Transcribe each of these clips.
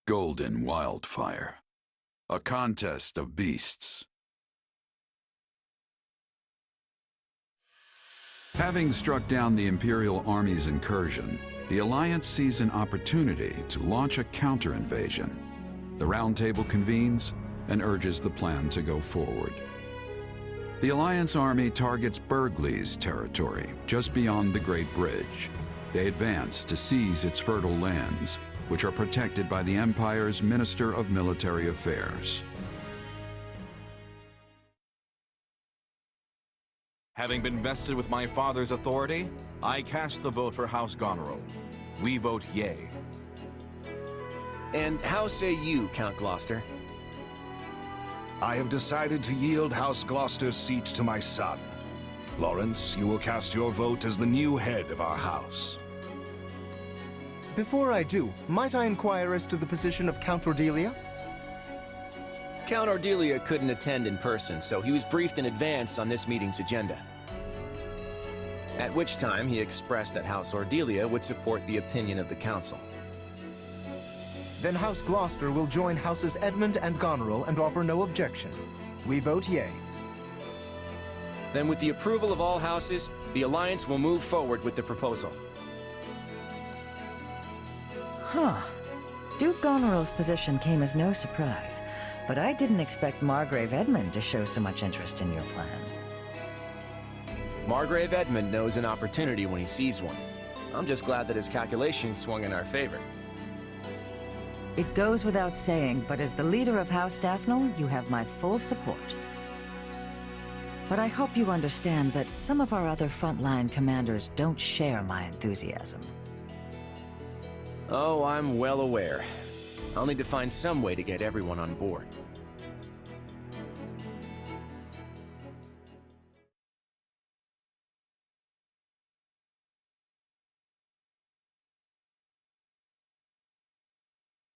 Golden Wildfire. A contest of beasts. Having struck down the Imperial army's incursion, the Alliance sees an opportunity to launch a counter-invasion. The Round Table convenes and urges the plan to go forward. The Alliance army targets Bergliez territory, just beyond the Great Bridge. They advance to seize its fertile lands, which are protected by the Empire's Minister of Military Affairs. Having been vested with my father's authority, I cast the vote for House Goneril. We vote yea. And how say you, Count Gloucester? I have decided to yield House Gloucester's seat to my son. Lawrence, you will cast your vote as the new head of our house. Before I do, might I inquire as to the position of Count Ordelia? Count Ordelia couldn't attend in person, so he was briefed in advance on this meeting's agenda. At which time he expressed that House Ordelia would support the opinion of the Council. Then House Gloucester will join Houses Edmund and Goneril and offer no objection. We vote yea. Then with the approval of all houses, the Alliance will move forward with the proposal. Huh. Duke Goneril's position came as no surprise, but I didn't expect Margrave Edmund to show so much interest in your plan. Margrave Edmund knows an opportunity when he sees one. I'm just glad that his calculations swung in our favor. It goes without saying, but as the leader of House Daphne, you have my full support. But I hope you understand that some of our other frontline commanders don't share my enthusiasm. Oh, I'm well aware. I'll need to find some way to get everyone on board.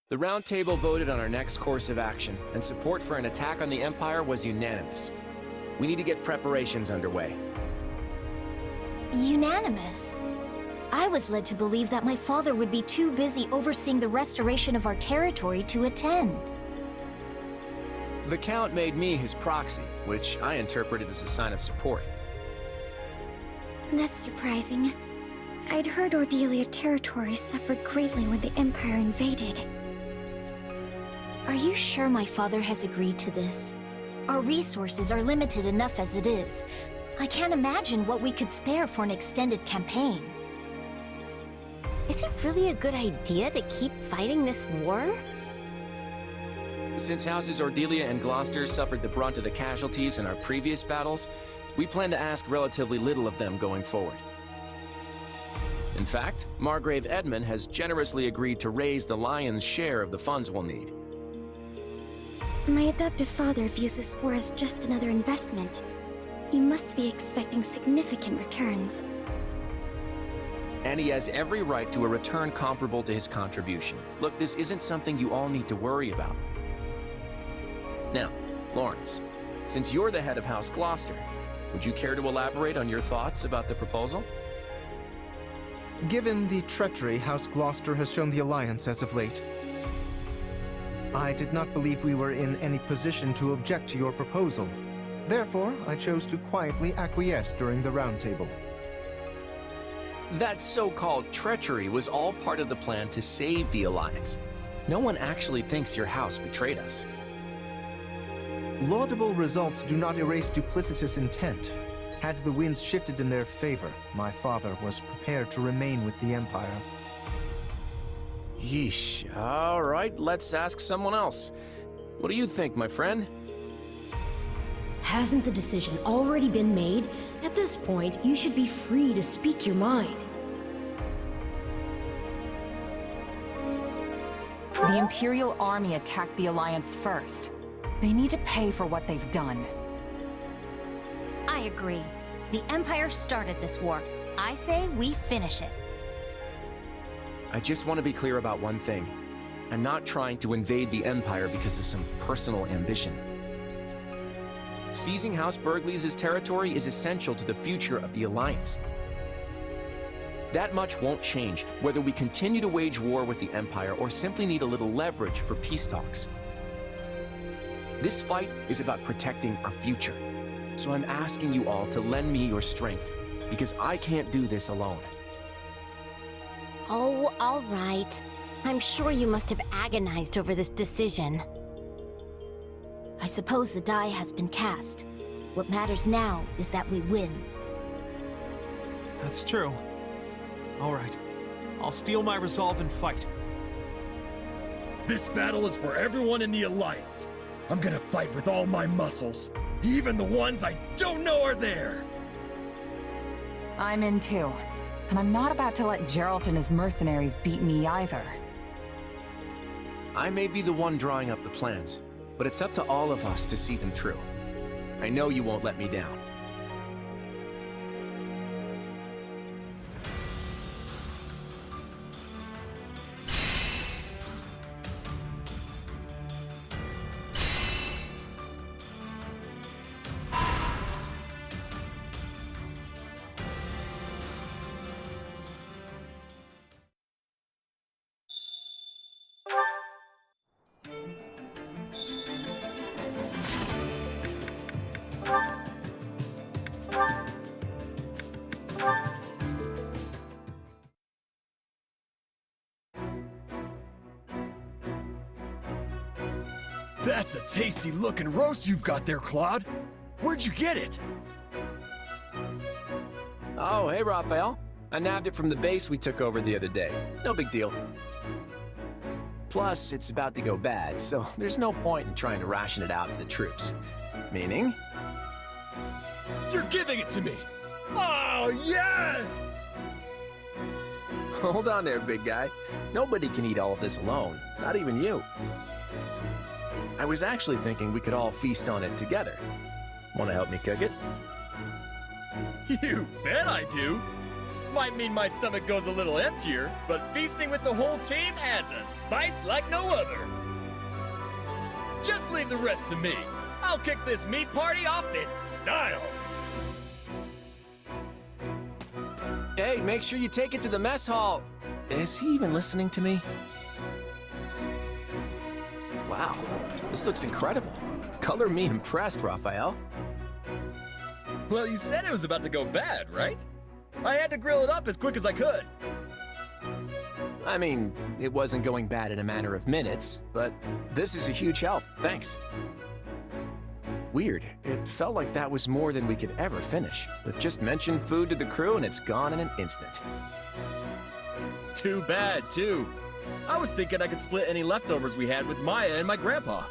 The Round Table voted on our next course of action, and support for an attack on the Empire was unanimous. We need to get preparations underway. Unanimous? I was led to believe that my father would be too busy overseeing the restoration of our territory to attend. The Count made me his proxy, which I interpreted as a sign of support. That's surprising. I'd heard Ordelia territory suffered greatly when the Empire invaded. Are you sure my father has agreed to this? Our resources are limited enough as it is. I can't imagine what we could spare for an extended campaign. Is it really a good idea to keep fighting this war? Since Houses Ordelia and Gloucester suffered the brunt of the casualties in our previous battles, we plan to ask relatively little of them going forward. In fact, Margrave Edmund has generously agreed to raise the lion's share of the funds we'll need. My adoptive father views this war as just another investment. He must be expecting significant returns. And he has every right to a return comparable to his contribution. Look, this isn't something you all need to worry about. Now, Lawrence, since you're the head of House Gloucester, would you care to elaborate on your thoughts about the proposal? Given the treachery House Gloucester has shown the Alliance as of late, I did not believe we were in any position to object to your proposal. Therefore, I chose to quietly acquiesce during the Round Table. That so-called treachery was all part of the plan to save the Alliance. No one actually thinks your house betrayed us. Laudable results do not erase duplicitous intent. Had the winds shifted in their favor, my father was prepared to remain with the Empire. Yeesh. All right, let's ask someone else. What do you think, my friend? Hasn't the decision already been made? At this point, you should be free to speak your mind. The Imperial army attacked the Alliance first. They need to pay for what they've done. I agree. The Empire started this war. I say we finish it. I just want to be clear about one thing. I'm not trying to invade the Empire because of some personal ambition. Seizing House Bergliez's territory is essential to the future of the Alliance. That much won't change whether we continue to wage war with the Empire or simply need a little leverage for peace talks. This fight is about protecting our future. So I'm asking you all to lend me your strength, because I can't do this alone. Oh, all right. I'm sure you must have agonized over this decision. I suppose the die has been cast. What matters now is that we win. That's true. All right. I'll steel my resolve and fight. This battle is for everyone in the Alliance. I'm gonna fight with all my muscles, even the ones I don't know are there! I'm in too. And I'm not about to let Geralt and his mercenaries beat me either. I may be the one drawing up the plans, but it's up to all of us to see them through. I know you won't let me down. That's a tasty looking roast you've got there, Claude. Where'd you get it? Oh, hey, Raphael. I nabbed it from the base we took over the other day. No big deal. Plus, it's about to go bad, so there's no point in trying to ration it out to the troops. Meaning? You're giving it to me! Oh, yes! Hold on there, big guy. Nobody can eat all of this alone, not even you. I was actually thinking we could all feast on it together. Want to help me cook it? You bet I do! Might mean my stomach goes a little emptier, but feasting with the whole team adds a spice like no other. Just leave the rest to me. I'll kick this meat party off in style. Hey, make sure you take it to the mess hall. Is he even listening to me? Wow, this looks incredible. Color me impressed, Raphael. Well, you said it was about to go bad, right? I had to grill it up as quick as I could. I mean, it wasn't going bad in a matter of minutes, but this is a huge help. Thanks. Weird. It felt like that was more than we could ever finish, but just mention food to the crew and it's gone in an instant. Too bad, too. I was thinking I could split any leftovers we had with Maya and my grandpa.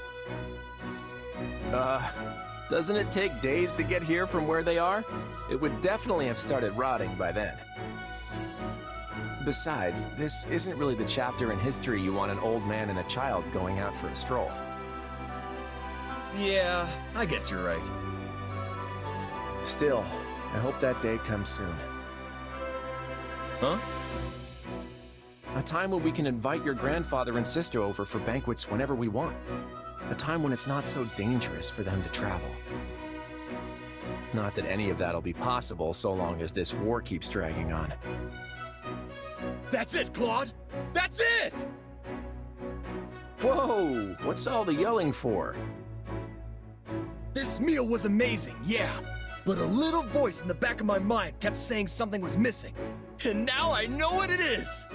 Doesn't it take days to get here from where they are? It would definitely have started rotting by then. Besides, this isn't really the chapter in history you want an old man and a child going out for a stroll. Yeah, I guess you're right. Still, I hope that day comes soon. Huh? A time when we can invite your grandfather and sister over for banquets whenever we want. A time when it's not so dangerous for them to travel. Not that any of that'll be possible so long as this war keeps dragging on. That's it, Claude! That's it! Whoa! What's all the yelling for? This meal was amazing, yeah. But a little voice in the back of my mind kept saying something was missing. And now I know what it is!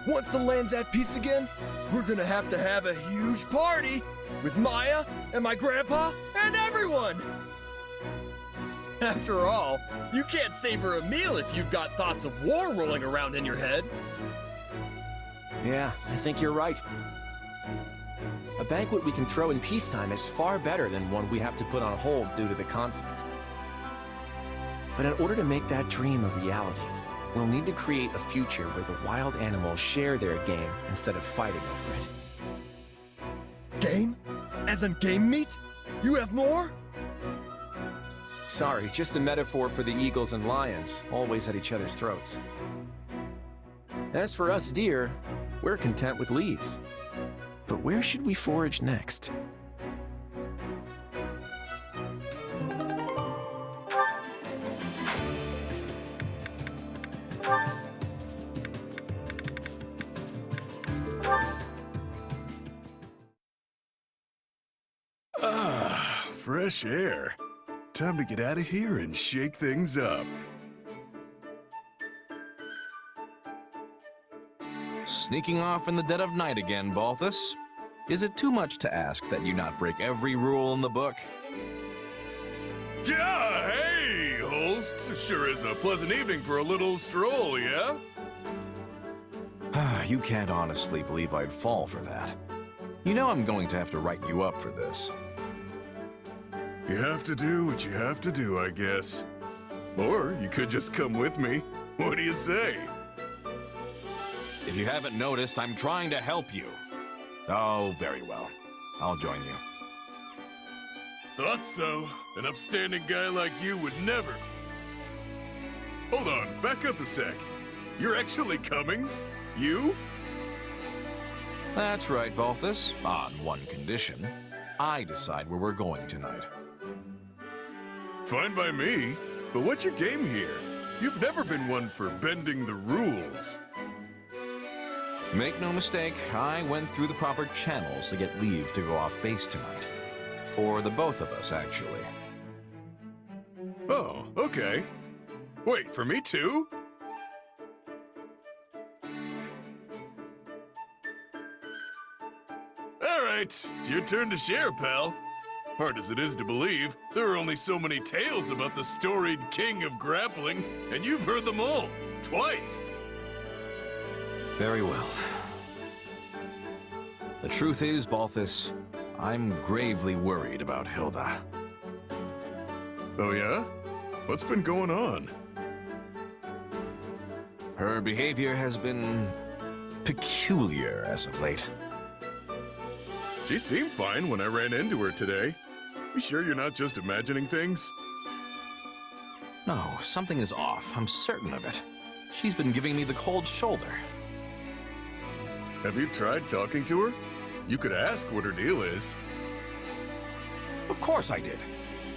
Once the land's at peace again, we're gonna have a huge party with Maya and my grandpa and everyone! After all, you can't savor a meal if you've got thoughts of war rolling around in your head. Yeah, I think you're right. A banquet we can throw in peacetime is far better than one we have to put on hold due to the conflict. But in order to make that dream a reality, we'll need to create a future where the wild animals share their game instead of fighting over it. Game? As in game meat? You have more? Sorry, just a metaphor for the eagles and lions, always at each other's throats. As for us deer, we're content with leaves. But where should we forage next? fresh air. Time to get out of here and shake things up. Sneaking off in the dead of night again, Balthus. Is it too much to ask that you not break every rule in the book? Yeah, hey, Holst. Sure is a pleasant evening for a little stroll, yeah? You can't honestly believe I'd fall for that. You know I'm going to have to write you up for this. You have to do what you have to do, I guess. Or you could just come with me. What do you say? If you haven't noticed, I'm trying to help you. Oh, very well. I'll join you. Thought so. An upstanding guy like you would never... Hold on, back up a sec. You're actually coming? You? That's right, Balthus. On one condition. I decide where we're going tonight. Fine by me. But what's your game here? You've never been one for bending the rules. Make no mistake, I went through the proper channels to get leave to go off base tonight. For the both of us, actually. Oh, okay. Wait, for me too? Alright, it's your turn to share, pal. Hard as it is to believe, there are only so many tales about the storied king of grappling, and you've heard them all, twice. Very well. The truth is, Balthus, I'm gravely worried about Hilda. Oh yeah? What's been going on? Her behavior has been peculiar as of late. She seemed fine when I ran into her today. You sure you're not just imagining things? No, something is off. I'm certain of it. She's been giving me the cold shoulder. Have you tried talking to her? You could ask what her deal is. Of course I did.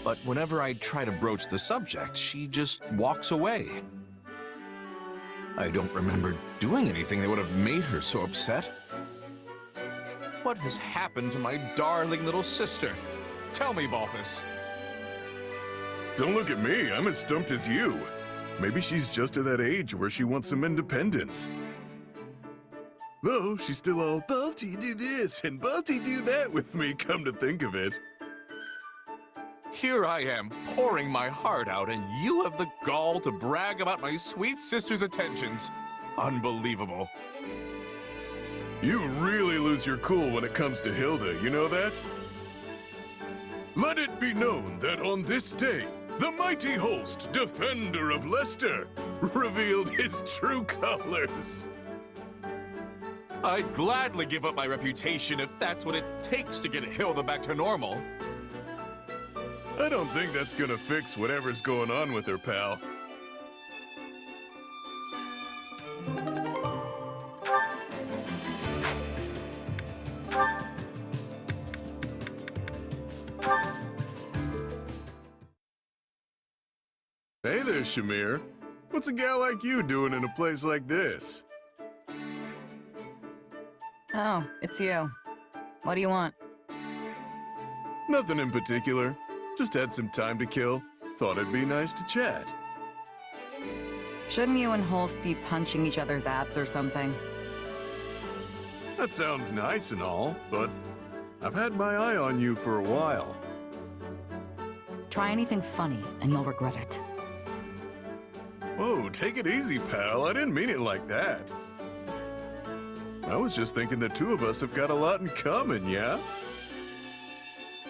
But whenever I try to broach the subject, she just walks away. I don't remember doing anything that would have made her so upset. What has happened to my darling little sister? Tell me, Balthus. Don't look at me, I'm as stumped as you. Maybe she's just at that age where she wants some independence. Though, she's still all, Balti, do this, and Balti, do that with me, come to think of it. Here I am, pouring my heart out, and you have the gall to brag about my sweet sister's attentions. Unbelievable. You really lose your cool when it comes to Hilda, you know that? Let it be known that on this day, the mighty Holst, defender of Leicester, revealed his true colors. I'd gladly give up my reputation if that's what it takes to get Hilda back to normal. I don't think that's gonna fix whatever's going on with her, pal. Hey there, Shamir. What's a gal like you doing in a place like this? Oh, it's you. What do you want? Nothing in particular. Just had some time to kill. Thought it'd be nice to chat. Shouldn't you and Holst be punching each other's abs or something? That sounds nice and all, but I've had my eye on you for a while. Try anything funny, and you'll regret it. Whoa, take it easy, pal. I didn't mean it like that. I was just thinking the two of us have got a lot in common, yeah?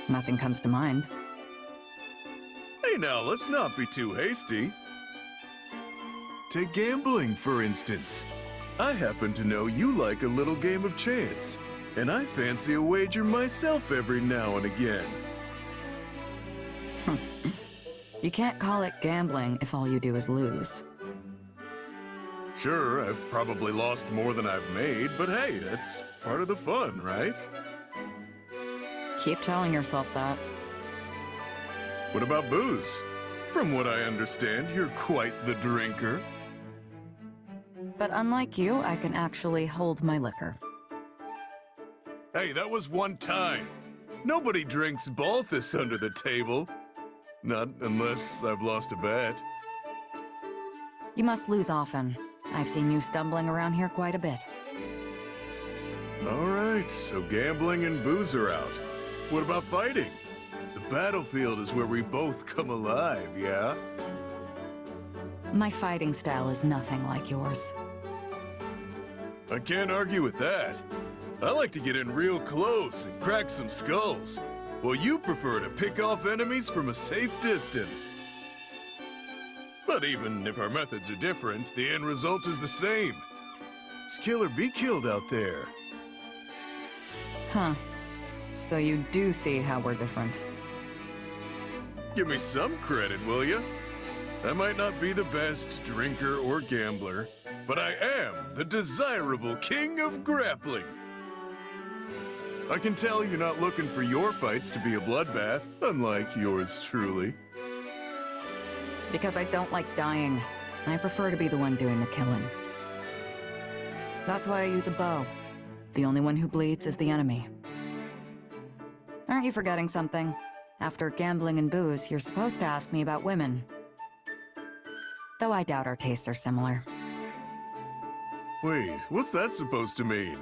Nothing comes to mind. Hey now, let's not be too hasty. Take gambling, for instance. I happen to know you like a little game of chance, and I fancy a wager myself every now and again. You can't call it gambling if all you do is lose. Sure, I've probably lost more than I've made, but hey, that's part of the fun, right? Keep telling yourself that. What about booze? From what I understand, you're quite the drinker. But unlike you, I can actually hold my liquor. Hey, that was one time. Nobody drinks Balthus under the table. Not unless I've lost a bet. You must lose often. I've seen you stumbling around here quite a bit. All right, so gambling and booze are out. What about fighting? The battlefield is where we both come alive, yeah? My fighting style is nothing like yours. I can't argue with that. I like to get in real close and crack some skulls, while you prefer to pick off enemies from a safe distance. But even if our methods are different, the end result is the same. It's kill or be killed out there. Huh. So you do see how we're different. Give me some credit, will ya? I might not be the best drinker or gambler, but I am the desirable king of grappling. I can tell you're not looking for your fights to be a bloodbath, unlike yours truly. Because I don't like dying. I prefer to be the one doing the killing. That's why I use a bow. The only one who bleeds is the enemy. Aren't you forgetting something? After gambling and booze, you're supposed to ask me about women. Though I doubt our tastes are similar. Wait, what's that supposed to mean?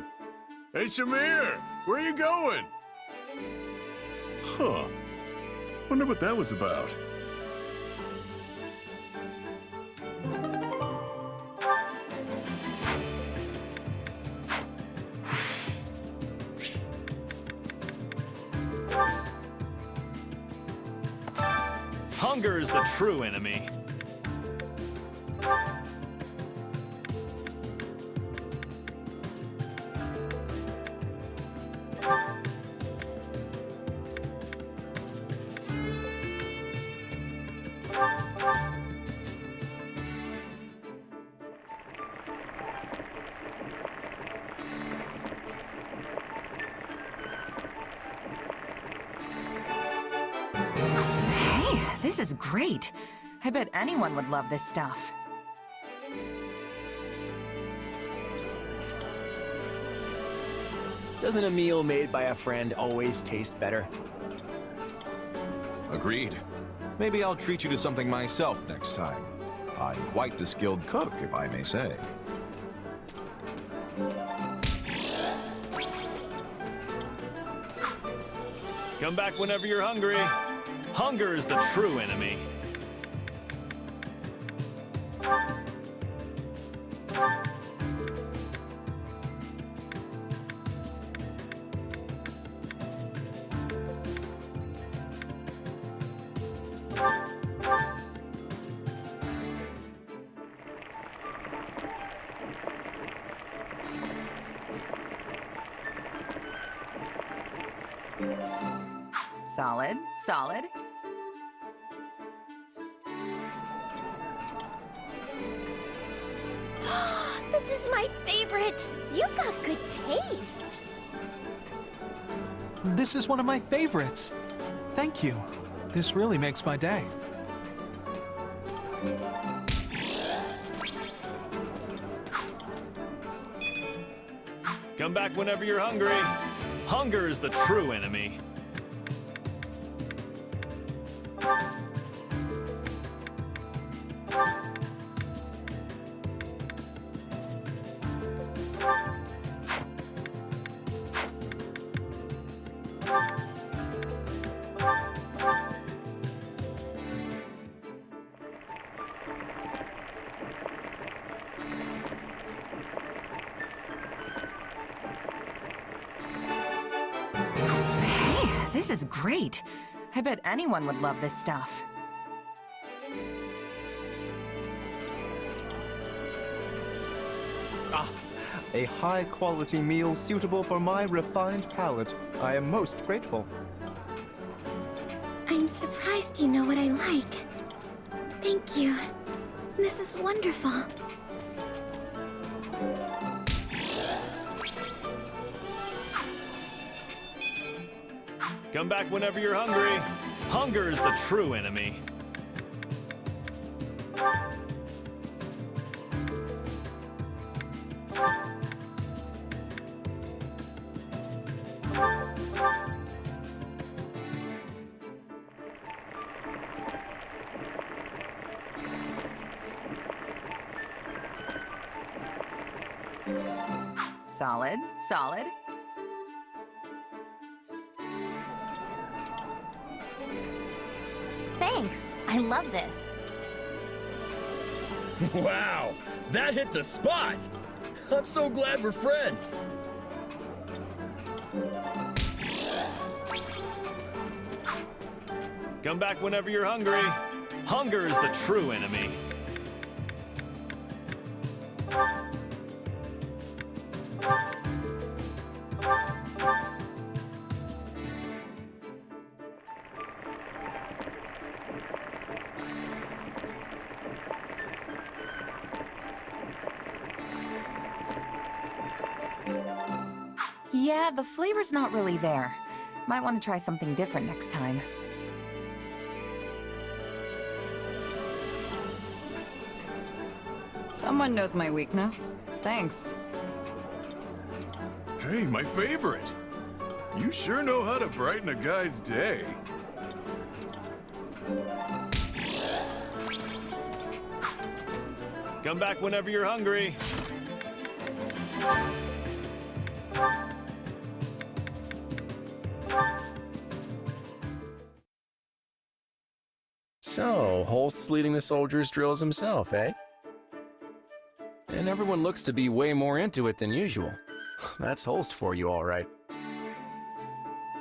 Hey, Shamir! Where are you going? Huh. Wonder what that was about. Hunger is the true enemy. This is great. I bet anyone would love this stuff. Doesn't a meal made by a friend always taste better? Agreed. Maybe I'll treat you to something myself next time. I'm quite the skilled cook, if I may say. Come back whenever you're hungry. Hunger is the true enemy. Solid, solid. This is my favorite. You've got good taste. This is one of my favorites. Thank you. This really makes my day. Come back whenever you're hungry. Hunger is the true enemy. This is great. I bet anyone would love this stuff. A high-quality meal suitable for my refined palate. I am most grateful. I'm surprised you know what I like. Thank you. This is wonderful. Come back whenever you're hungry. Hunger is the true enemy. Solid, solid. Thanks. I love this. Wow, that hit the spot! I'm so glad we're friends. Come back whenever you're hungry. Hunger is the true enemy. Yeah, the flavor's not really there. Might want to try something different next time. Someone knows my weakness. Thanks. Hey, my favorite! You sure know how to brighten a guy's day. Come back whenever you're hungry. So, Holst's leading the soldiers' drills himself, eh? And everyone looks to be way more into it than usual. That's Holst for you, all right.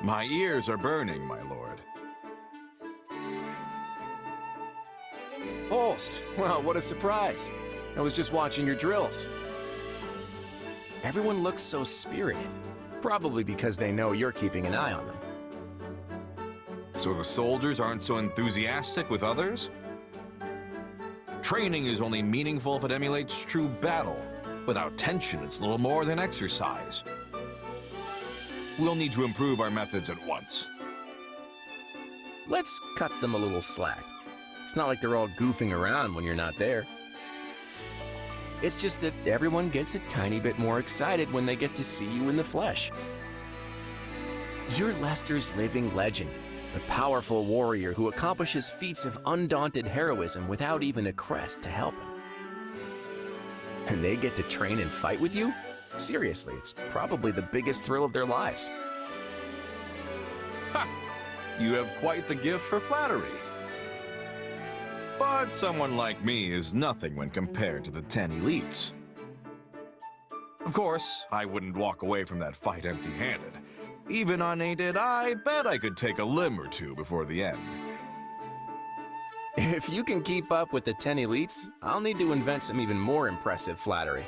My ears are burning, my lord. Holst! Well, what a surprise. I was just watching your drills. Everyone looks so spirited. Probably because they know you're keeping an eye on them. So the soldiers aren't so enthusiastic with others? Training is only meaningful if it emulates true battle. Without tension, it's little more than exercise. We'll need to improve our methods at once. Let's cut them a little slack. It's not like they're all goofing around when you're not there. It's just that everyone gets a tiny bit more excited when they get to see you in the flesh. You're Leicester's living legend, the powerful warrior who accomplishes feats of undaunted heroism without even a crest to help him. And they get to train and fight with you? Seriously, it's probably the biggest thrill of their lives. Ha! You have quite the gift for flattery. But someone like me is nothing when compared to the 10 elites. Of course, I wouldn't walk away from that fight empty-handed. Even unaided, I bet I could take a limb or two before the end. If you can keep up with the 10 elites, I'll need to invent some even more impressive flattery.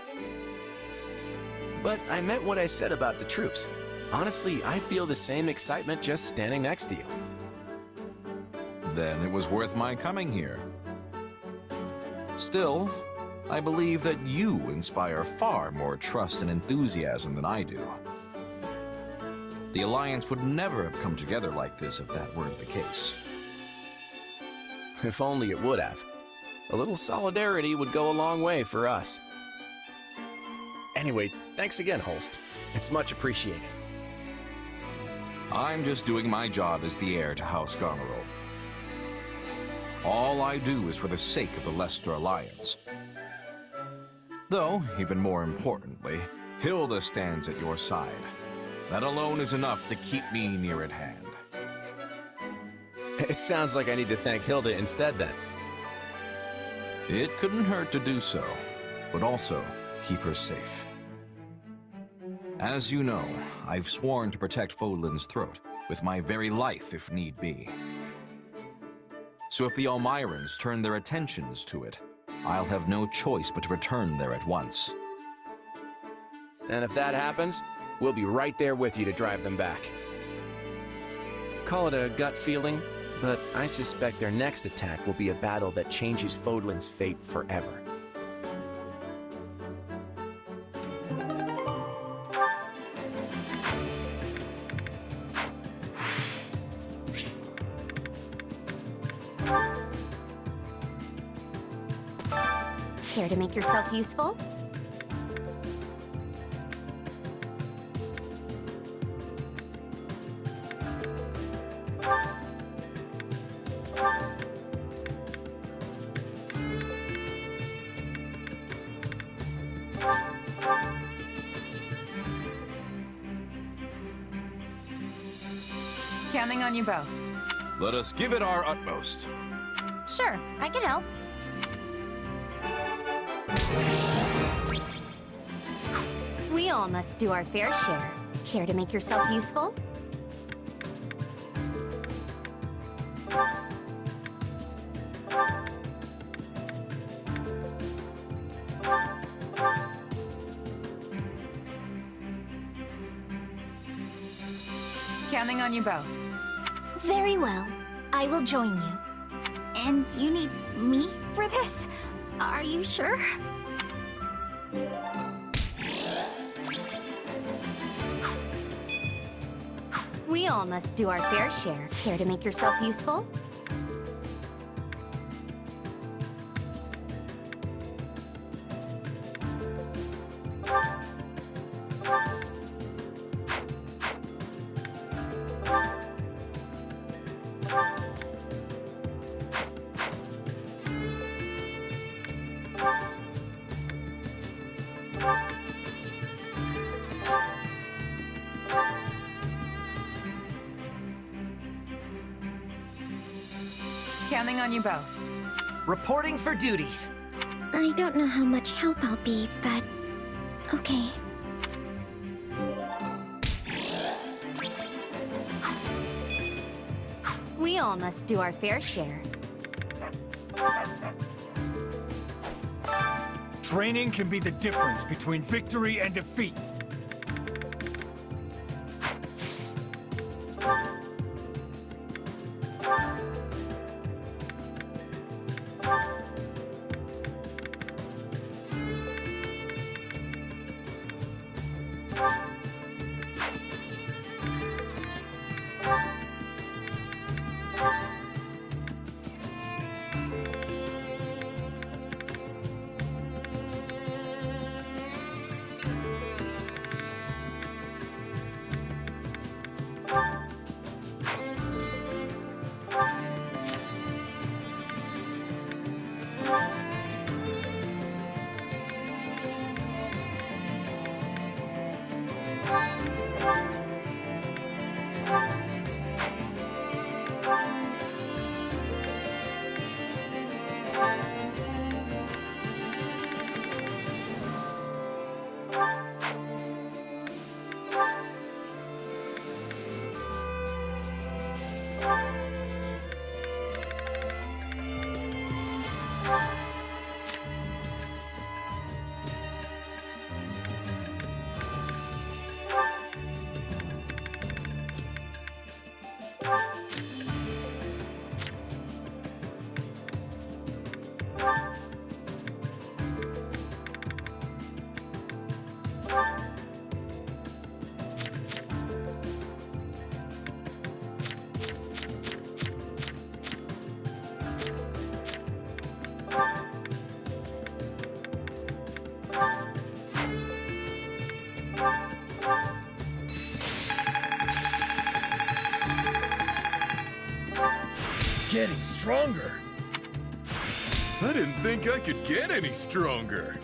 But I meant what I said about the troops. Honestly, I feel the same excitement just standing next to you. Then it was worth my coming here. Still, I believe that you inspire far more trust and enthusiasm than I do. The Alliance would never have come together like this if that weren't the case. If only it would have. A little solidarity would go a long way for us. Anyway, thanks again, Holst. It's much appreciated. I'm just doing my job as the heir to House Goneril. All I do is for the sake of the Leicester Alliance. Though, even more importantly, Hilda stands at your side. That alone is enough to keep me near at hand. It sounds like I need to thank Hilda instead, then. It couldn't hurt to do so, but also keep her safe. As you know, I've sworn to protect Fodlan's throat, with my very life if need be. So if the Almirans turn their attentions to it, I'll have no choice but to return there at once. And if that happens, we'll be right there with you to drive them back. Call it a gut feeling, but I suspect their next attack will be a battle that changes Fodlan's fate forever. Care to make yourself useful? Counting on you both. Let us give it our utmost. Sure, I can help. We all must do our fair share. Care to make yourself useful? Counting on you both. Very well. I will join you. And you need me for this? Are you sure? We all must do our fair share. Care to make yourself useful? Counting on you both. Reporting for duty. I don't know how much help I'll be, but... okay. We all must do our fair share. Training can be the difference between victory and defeat. Getting stronger. I didn't think I could get any stronger.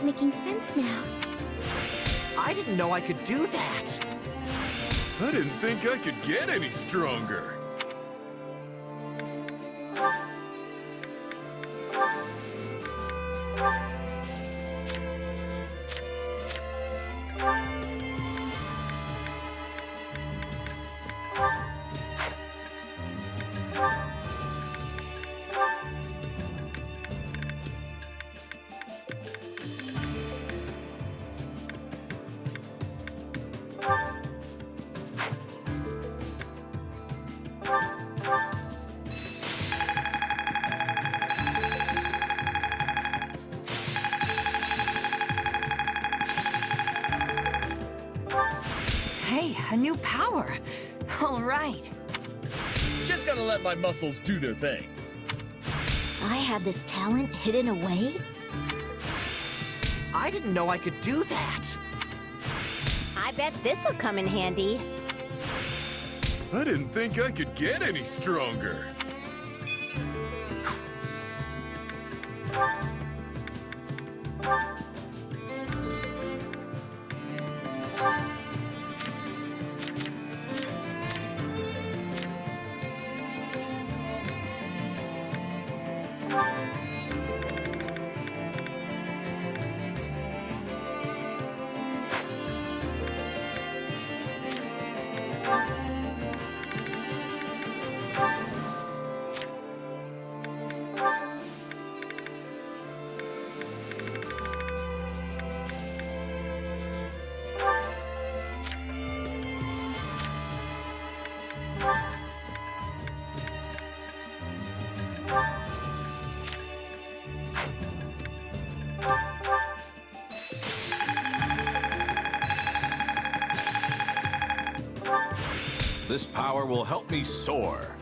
Making sense now. I didn't know I could do that. I didn't think I could get any stronger. Hey, a new power. All right. Just gotta let my muscles do their thing. I had this talent hidden away? I didn't know I could do that. I bet this'll come in handy. I didn't think I could get any stronger. This power will help me soar.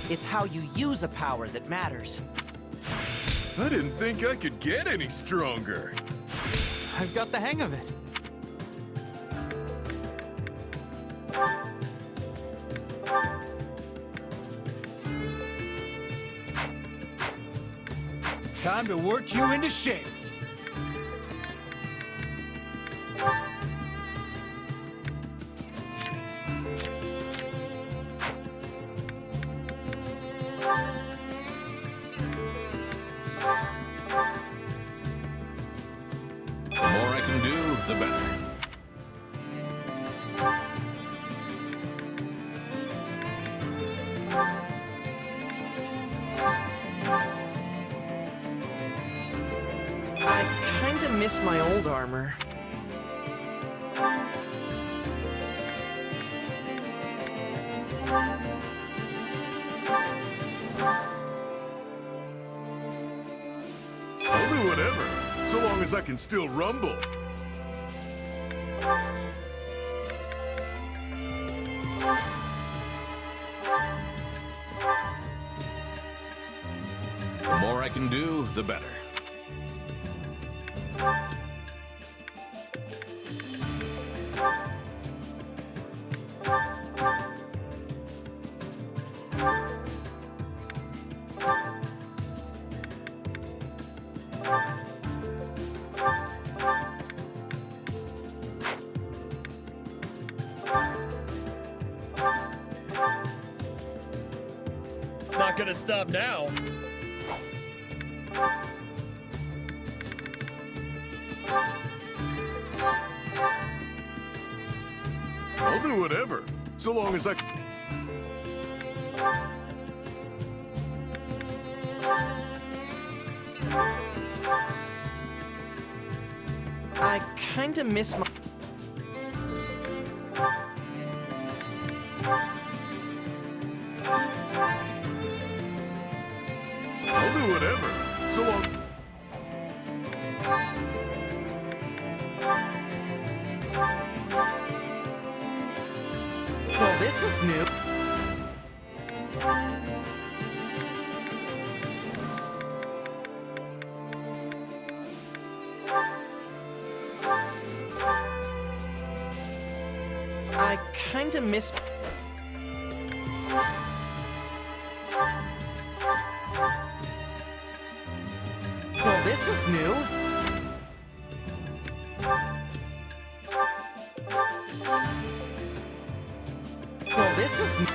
It's how you use a power that matters. I didn't think I could get any stronger. I've got the hang of it. Time to work you into shape. The more I can do, the better. I kinda miss my old armor. I'll do whatever, so long as I can still rumble. The more I can do, the better. Not gonna stop now. I'll do whatever, so long as I... I kinda miss my... I'll do whatever, so long... Well, this is new. I kinda miss... Well, this is new. Well, this is new.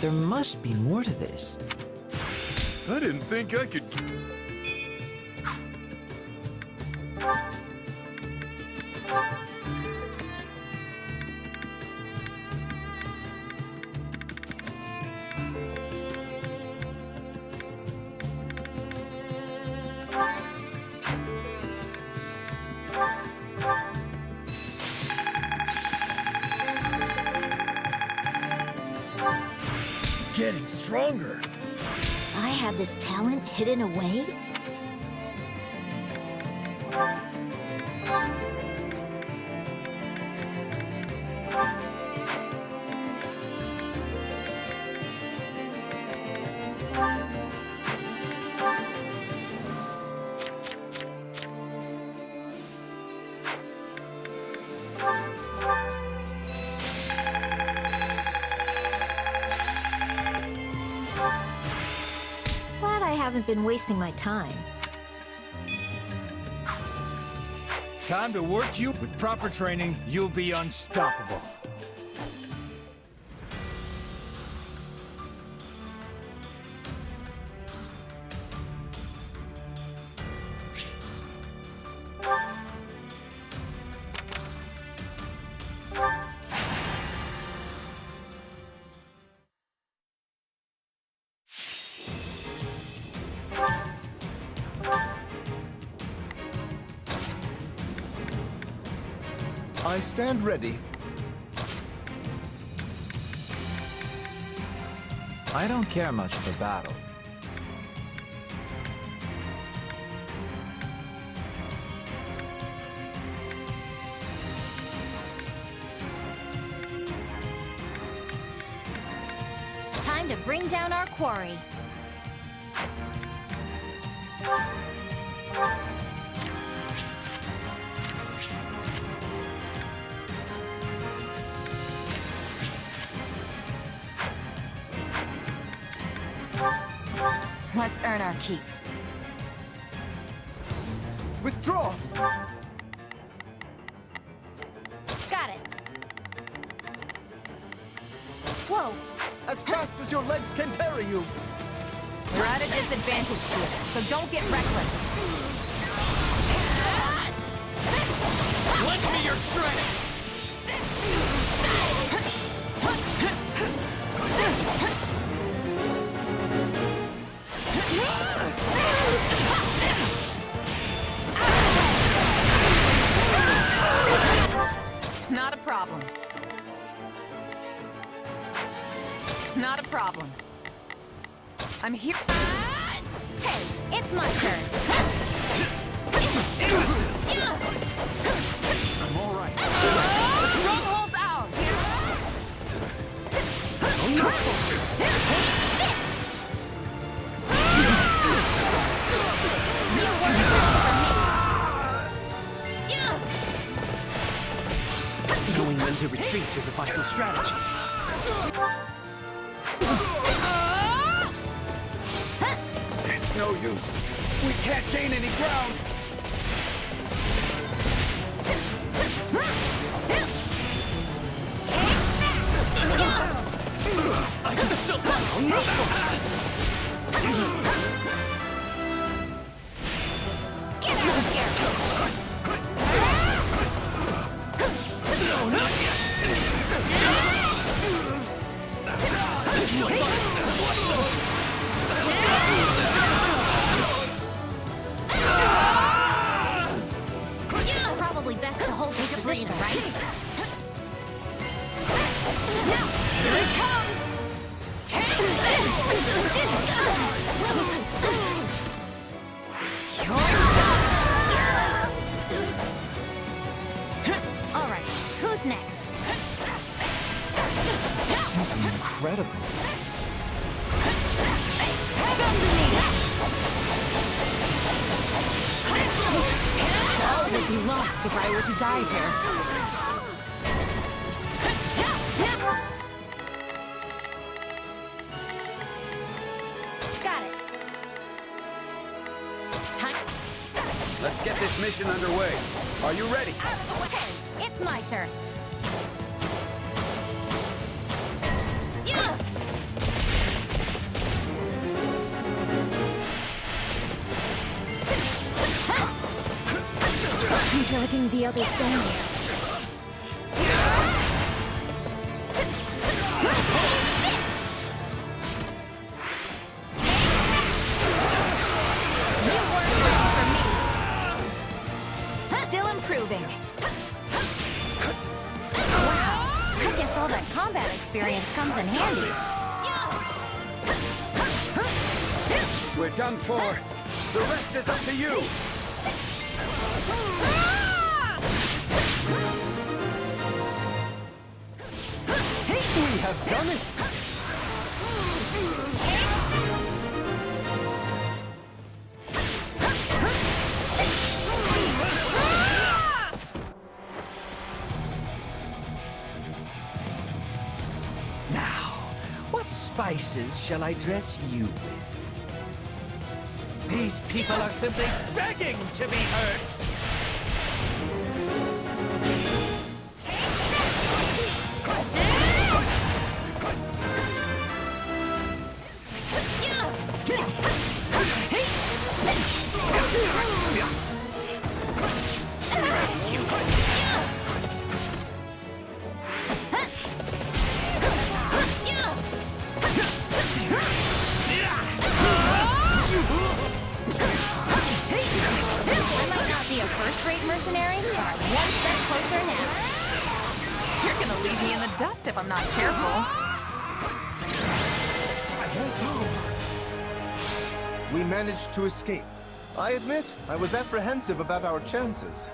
There must be more to this. I didn't think I could... Getting stronger. I had this talent hidden away? Glad I haven't been wasting my time. Time to work you. With proper training, you'll be unstoppable. I stand ready. I don't care much for battle. Time to bring down our quarry. Let's earn our keep. Withdraw! Got it. Whoa! As fast as your legs can carry you! You're at a disadvantage here, so don't get reckless. Lend me your strength! Not a problem. Not a problem. I'm here. Hey, it's my turn. I'm all right. The stronghold's ours. You work well for me. Knowing when to retreat is a vital strategy. It's no use. We can't gain any ground. I can still Get out of here! No, not yet! Probably best to hold his position, right? Now, here it comes! Take this! You're done! Alright, who's next? Something incredible. All would be lost if I were to die here. Got it. Time. Let's get this mission underway. Are you ready? Out of the way! It's my turn. I'm dragging the others down. You work well for me. Still improving. Wow, I guess all that combat experience comes in handy. We're done for. The rest is up to you. We have done it! Now, what spices shall I dress you with? These people are simply begging to be hurt! Mercenary, but I'm one step closer now. You're gonna leave me in the dust if I'm not careful. We managed to escape. I admit, I was apprehensive about our chances.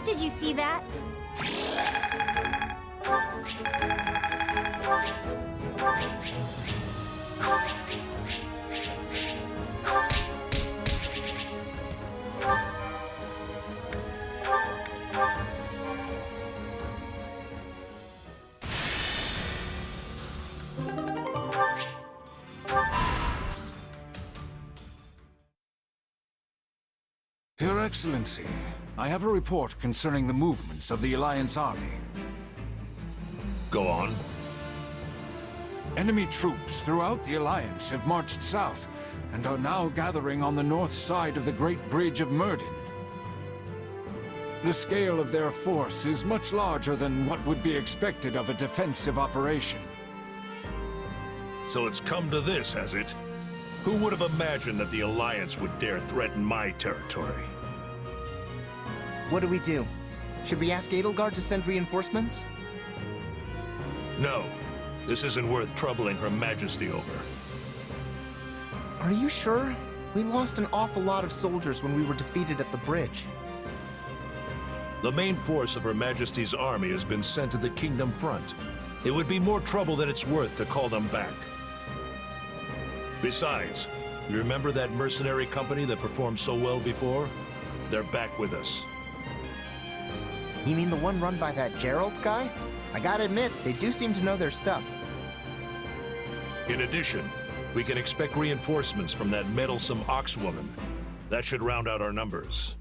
Did you see that? Your Excellency, I have a report concerning the movements of the Alliance army. Go on. Enemy troops throughout the Alliance have marched south and are now gathering on the north side of the Great Bridge of Myrddin. The scale of their force is much larger than what would be expected of a defensive operation. So it's come to this, has it? Who would have imagined that the Alliance would dare threaten my territory? What do we do? Should we ask Edelgard to send reinforcements? No. This isn't worth troubling Her Majesty over. Are you sure? We lost an awful lot of soldiers when we were defeated at the bridge. The main force of Her Majesty's army has been sent to the Kingdom front. It would be more trouble than it's worth to call them back. Besides, you remember that mercenary company that performed so well before? They're back with us. You mean the one run by that Gerald guy? I gotta admit, they do seem to know their stuff. In addition, we can expect reinforcements from that meddlesome ox-woman. That should round out our numbers.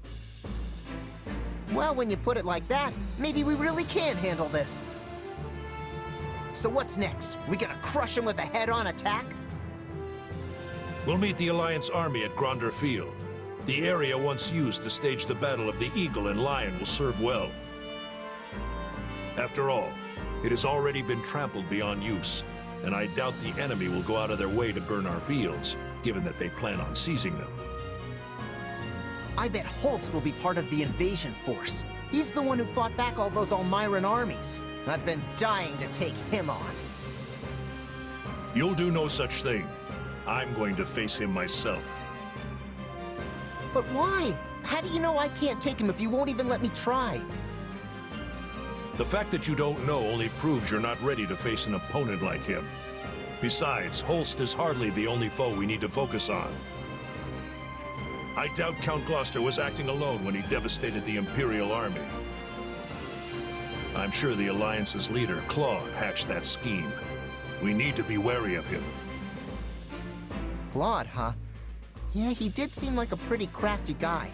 Well, when you put it like that, maybe we really can handle this. So what's next? We gonna crush them with a head-on attack? We'll meet the Alliance army at Gronder Field. The area once used to stage the Battle of the Eagle and Lion will serve well. After all, it has already been trampled beyond use, and I doubt the enemy will go out of their way to burn our fields, given that they plan on seizing them. I bet Holst will be part of the invasion force. He's the one who fought back all those Almiran armies. I've been dying to take him on. You'll do no such thing. I'm going to face him myself. But why? How do you know I can't take him if you won't even let me try? The fact that you don't know only proves you're not ready to face an opponent like him. Besides, Holst is hardly the only foe we need to focus on. I doubt Count Gloucester was acting alone when he devastated the Imperial army. I'm sure the Alliance's leader, Claude, hatched that scheme. We need to be wary of him. Claude, huh? Yeah, he did seem like a pretty crafty guy.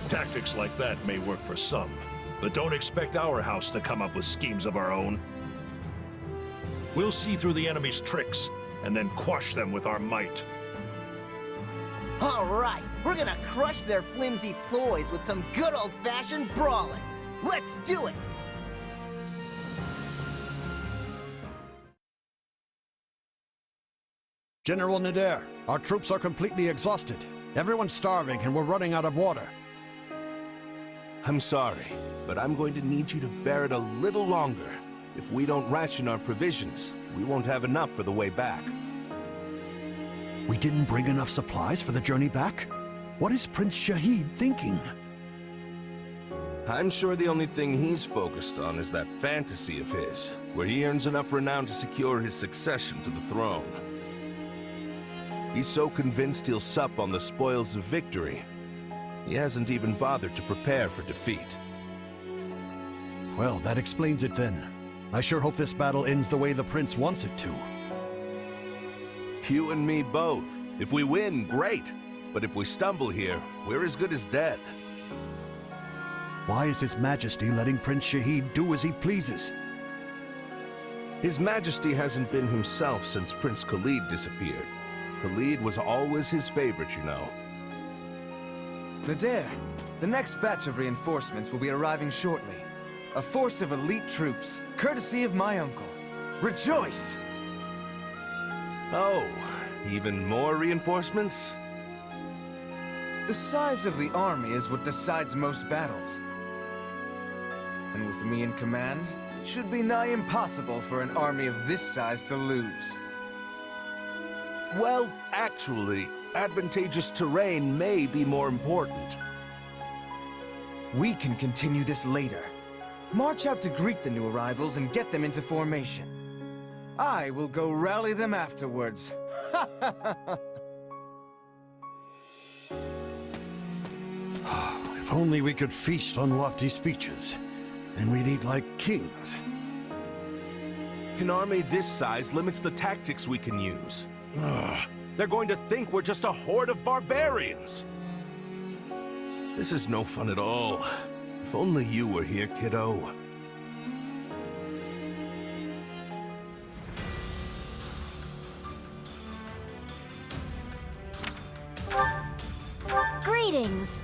Tactics like that may work for some, but don't expect our house to come up with schemes of our own. We'll see through the enemy's tricks, and then quash them with our might. All right, we're gonna crush their flimsy ploys with some good old-fashioned brawling. Let's do it! General Nader, our troops are completely exhausted. Everyone's starving and we're running out of water. I'm sorry, but I'm going to need you to bear it a little longer. If we don't ration our provisions, we won't have enough for the way back. We didn't bring enough supplies for the journey back? What is Prince Shahid thinking? I'm sure the only thing he's focused on is that fantasy of his, where he earns enough renown to secure his succession to the throne. He's so convinced he'll sup on the spoils of victory, he hasn't even bothered to prepare for defeat. Well, that explains it then. I sure hope this battle ends the way the prince wants it to. You and me both. If we win, great. But if we stumble here, we're as good as dead. Why is His Majesty letting Prince Shahid do as he pleases? His Majesty hasn't been himself since Prince Khalid disappeared. Khalid was always his favorite, you know. Nader, the next batch of reinforcements will be arriving shortly. A force of elite troops, courtesy of my uncle. Rejoice! Oh, even more reinforcements? The size of the army is what decides most battles. And with me in command, it should be nigh impossible for an army of this size to lose. Well, actually, advantageous terrain may be more important. We can continue this later. March out to greet the new arrivals and get them into formation. I will go rally them afterwards. If only we could feast on lofty speeches. Then we'd eat like kings. An army this size limits the tactics we can use. They're going to think we're just a horde of barbarians. This is no fun at all. If only you were here, kiddo. Greetings.